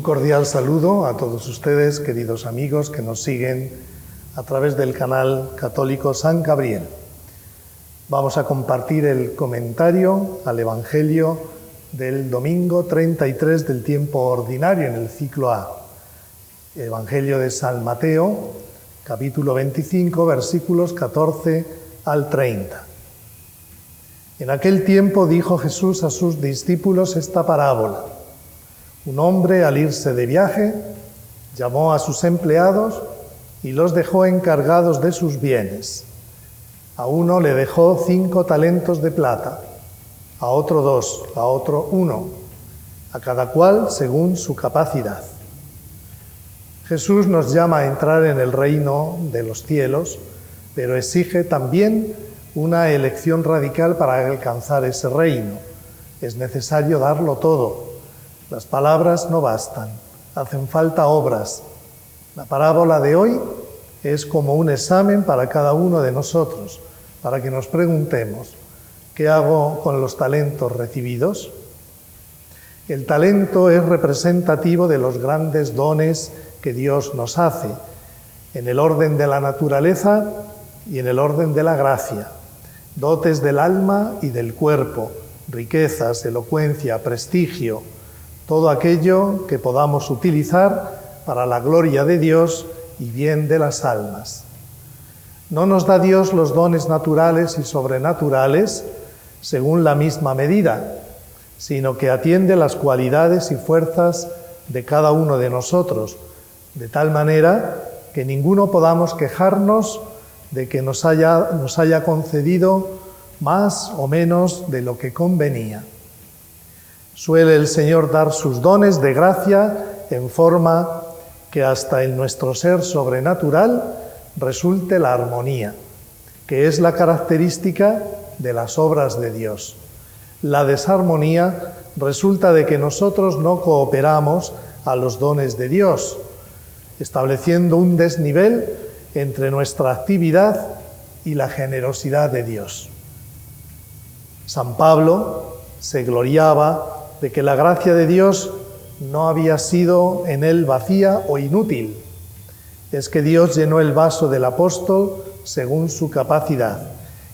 cordial saludo a todos ustedes, queridos amigos que nos siguen a través del canal católico San Gabriel. Vamos a compartir el comentario al Evangelio del domingo 33 del tiempo ordinario en el ciclo A. Evangelio de San Mateo, capítulo 25, versículos 14 al 30. En aquel tiempo dijo Jesús a sus discípulos esta parábola. Un hombre, al irse de viaje, llamó a sus empleados y los dejó encargados de sus bienes. A uno le dejó 5 talentos de plata, a otro 2, a otro 1, a cada cual según su capacidad. Jesús nos llama a entrar en el reino de los cielos, pero exige también una elección radical para alcanzar ese reino. Es necesario darlo todo. Las palabras no bastan, hacen falta obras. La parábola de hoy es como un examen para cada uno de nosotros, para que nos preguntemos, ¿qué hago con los talentos recibidos? El talento es representativo de los grandes dones que Dios nos hace, en el orden de la naturaleza y en el orden de la gracia, dotes del alma y del cuerpo, riquezas, elocuencia, prestigio, todo aquello que podamos utilizar para la gloria de Dios y bien de las almas. No nos da Dios los dones naturales y sobrenaturales según la misma medida, sino que atiende las cualidades y fuerzas de cada uno de nosotros, de tal manera que ninguno podamos quejarnos de que nos haya concedido más o menos de lo que convenía. Suele el Señor dar sus dones de gracia en forma que hasta en nuestro ser sobrenatural resulte la armonía, que es la característica de las obras de Dios. La desarmonía resulta de que nosotros no cooperamos a los dones de Dios, estableciendo un desnivel entre nuestra actividad y la generosidad de Dios. San Pablo se gloriaba de que la gracia de Dios no había sido en él vacía o inútil. Es que Dios llenó el vaso del apóstol según su capacidad,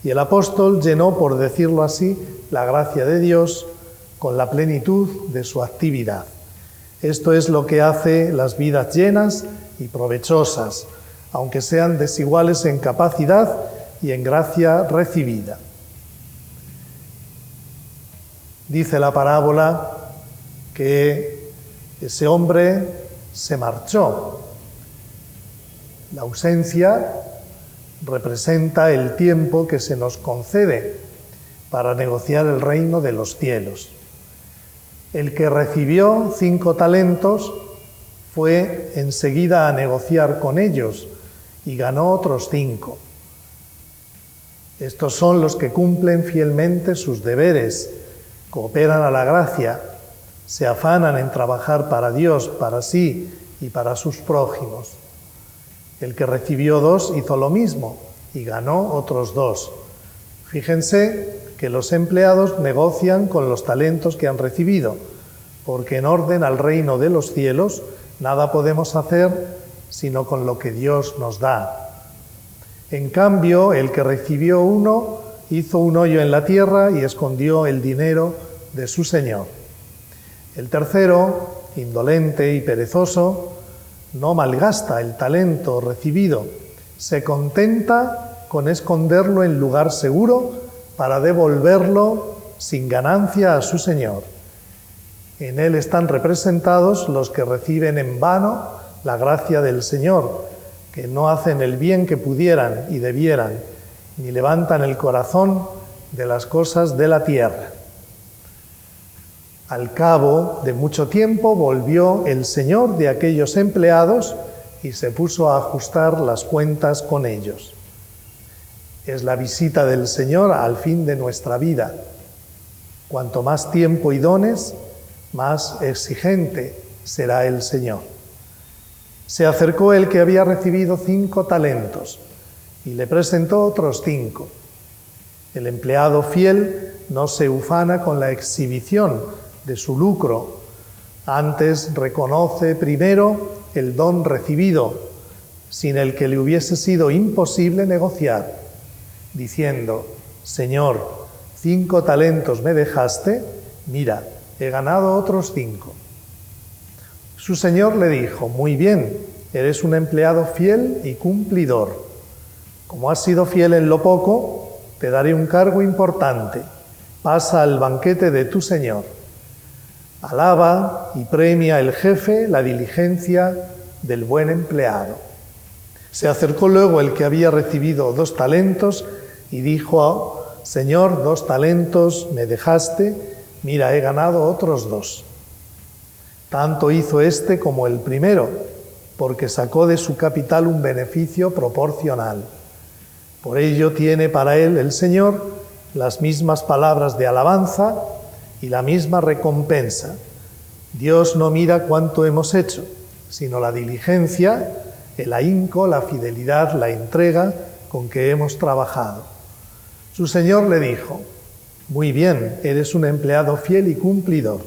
y el apóstol llenó, por decirlo así, la gracia de Dios con la plenitud de su actividad. Esto es lo que hace las vidas llenas y provechosas, aunque sean desiguales en capacidad y en gracia recibida. Dice la parábola que ese hombre se marchó. La ausencia representa el tiempo que se nos concede para negociar el reino de los cielos. El que recibió 5 talentos fue enseguida a negociar con ellos y ganó otros 5. Estos son los que cumplen fielmente sus deberes, cooperan a la gracia, se afanan en trabajar para Dios, para sí y para sus prójimos. El que recibió 2 hizo lo mismo y ganó otros 2. Fíjense que los empleados negocian con los talentos que han recibido, porque en orden al reino de los cielos nada podemos hacer sino con lo que Dios nos da. En cambio, el que recibió 1 hizo un hoyo en la tierra y escondió el dinero de su señor. El tercero, indolente y perezoso, no malgasta el talento recibido, se contenta con esconderlo en lugar seguro para devolverlo sin ganancia a su señor. En él están representados los que reciben en vano la gracia del Señor, que no hacen el bien que pudieran y debieran, ni levantan el corazón de las cosas de la tierra. Al cabo de mucho tiempo volvió el Señor de aquellos empleados y se puso a ajustar las cuentas con ellos. Es la visita del Señor al fin de nuestra vida. Cuanto más tiempo y dones, más exigente será el Señor. Se acercó el que había recibido 5 talentos y le presentó otros 5. El empleado fiel no se ufana con la exhibición de su lucro, Antes reconoce primero el don recibido, sin el que le hubiese sido imposible negociar, diciendo: Señor, 5 talentos me dejaste, mira, he ganado otros 5. Su señor le dijo: muy bien, eres un empleado fiel y cumplidor. Como has sido fiel en lo poco, te daré un cargo importante. Pasa al banquete de tu señor. Alaba y premia el jefe la diligencia del buen empleado. Se acercó luego el que había recibido 2 talentos y dijo: Señor, 2 talentos me dejaste, mira, he ganado otros 2. Tanto hizo este como el primero, porque sacó de su capital un beneficio proporcional. Por ello tiene para él el Señor las mismas palabras de alabanza y la misma recompensa. Dios no mira cuánto hemos hecho, sino la diligencia, el ahínco, la fidelidad, la entrega con que hemos trabajado. Su señor le dijo: muy bien, eres un empleado fiel y cumplidor.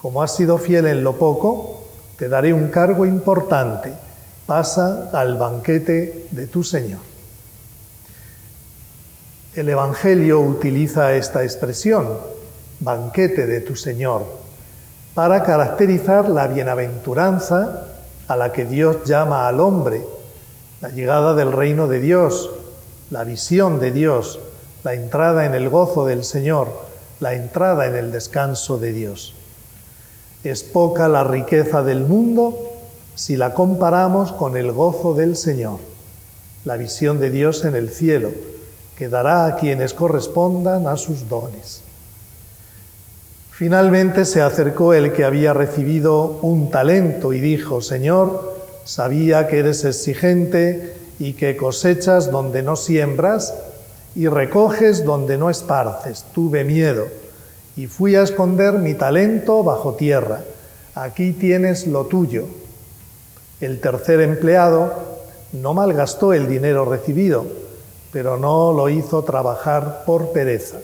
Como has sido fiel en lo poco, te daré un cargo importante. Pasa al banquete de tu señor. El Evangelio utiliza esta expresión, banquete de tu Señor, para caracterizar la bienaventuranza a la que Dios llama al hombre, la llegada del reino de Dios, la visión de Dios, la entrada en el gozo del Señor, la entrada en el descanso de Dios. Es poca la riqueza del mundo si la comparamos con el gozo del Señor, la visión de Dios en el cielo, que dará a quienes correspondan a sus dones. Finalmente se acercó el que había recibido 1 talento y dijo: Señor, sabía que eres exigente y que cosechas donde no siembras y recoges donde no esparces. Tuve miedo y fui a esconder mi talento bajo tierra. Aquí tienes lo tuyo. El tercer empleado no malgastó el dinero recibido, pero no lo hizo trabajar por pereza.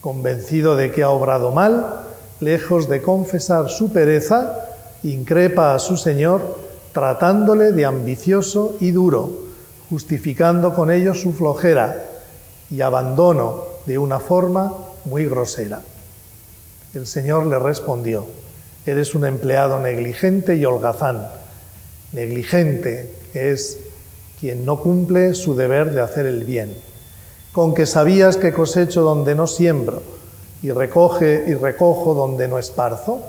Convencido de que ha obrado mal, lejos de confesar su pereza, increpa a su señor, tratándole de ambicioso y duro, justificando con ello su flojera y abandono de una forma muy grosera. El señor le respondió: eres un empleado negligente y holgazán. Negligente es quien no cumple su deber de hacer el bien. Con que sabías que cosecho donde no siembro y recojo donde no esparzo,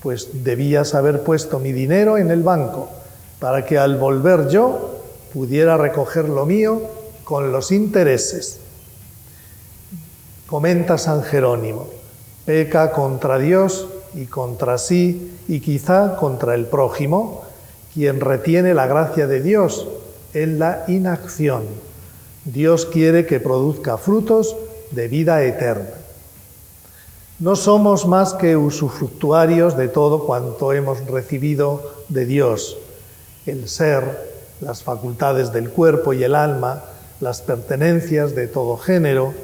pues debías haber puesto mi dinero en el banco para que al volver yo pudiera recoger lo mío con los intereses. Comenta San Jerónimo: peca contra Dios y contra sí y quizá contra el prójimo quien retiene la gracia de Dios en la inacción. Dios quiere que produzca frutos de vida eterna. No somos más que usufructuarios de todo cuanto hemos recibido de Dios: el ser, las facultades del cuerpo y el alma, las pertenencias de todo género.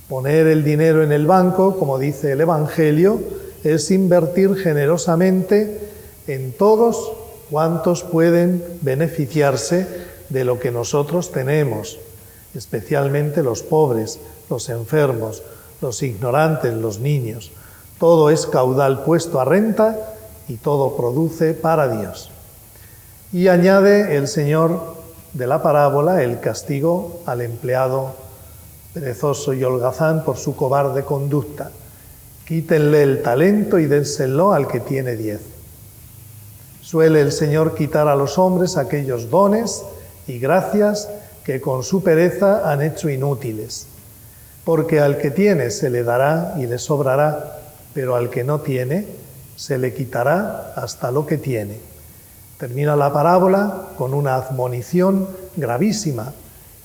Poner el dinero en el banco, como dice el Evangelio, es invertir generosamente en todos cuantos pueden beneficiarse de lo que nosotros tenemos, especialmente los pobres, los enfermos, los ignorantes, los niños. Todo es caudal puesto a renta y todo produce para Dios. Y añade el Señor de la parábola el castigo al empleado perezoso y holgazán por su cobarde conducta. Quítenle el talento y dénselo al que tiene 10. Suele el Señor quitar a los hombres aquellos dones y gracias que con su pereza han hecho inútiles. Porque al que tiene se le dará y le sobrará, pero al que no tiene se le quitará hasta lo que tiene. Termina la parábola con una admonición gravísima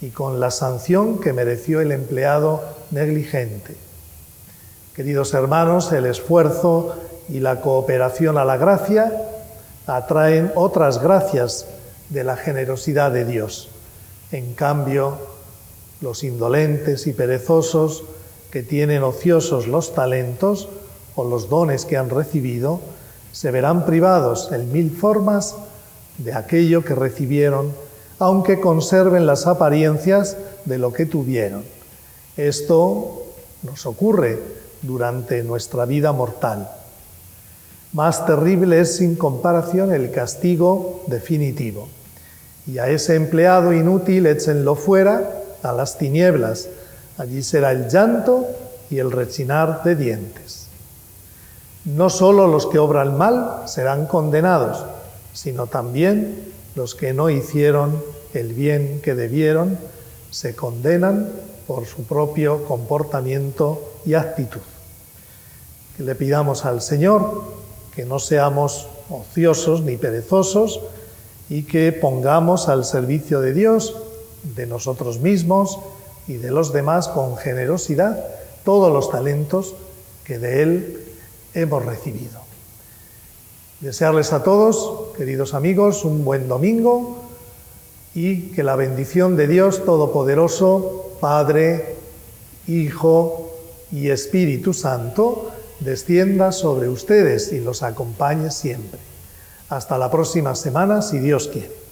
y con la sanción que mereció el empleado negligente. Queridos hermanos, el esfuerzo y la cooperación a la gracia atraen otras gracias de la generosidad de Dios. En cambio, los indolentes y perezosos que tienen ociosos los talentos o los dones que han recibido, se verán privados en 1000 formas de aquello que recibieron, aunque conserven las apariencias de lo que tuvieron. Esto nos ocurre durante nuestra vida mortal. Más terrible es sin comparación el castigo definitivo. Y a ese empleado inútil échenlo fuera a las tinieblas. Allí será el llanto y el rechinar de dientes. No solo los que obran mal serán condenados, sino también los que no hicieron el bien que debieron, se condenan por su propio comportamiento y actitud. Que le pidamos al Señor que no seamos ociosos ni perezosos y que pongamos al servicio de Dios, de nosotros mismos y de los demás con generosidad todos los talentos que de Él hemos recibido. Desearles a todos, queridos amigos, un buen domingo y que la bendición de Dios Todopoderoso, Padre, Hijo y Espíritu Santo, descienda sobre ustedes y los acompañe siempre. Hasta la próxima semana, si Dios quiere.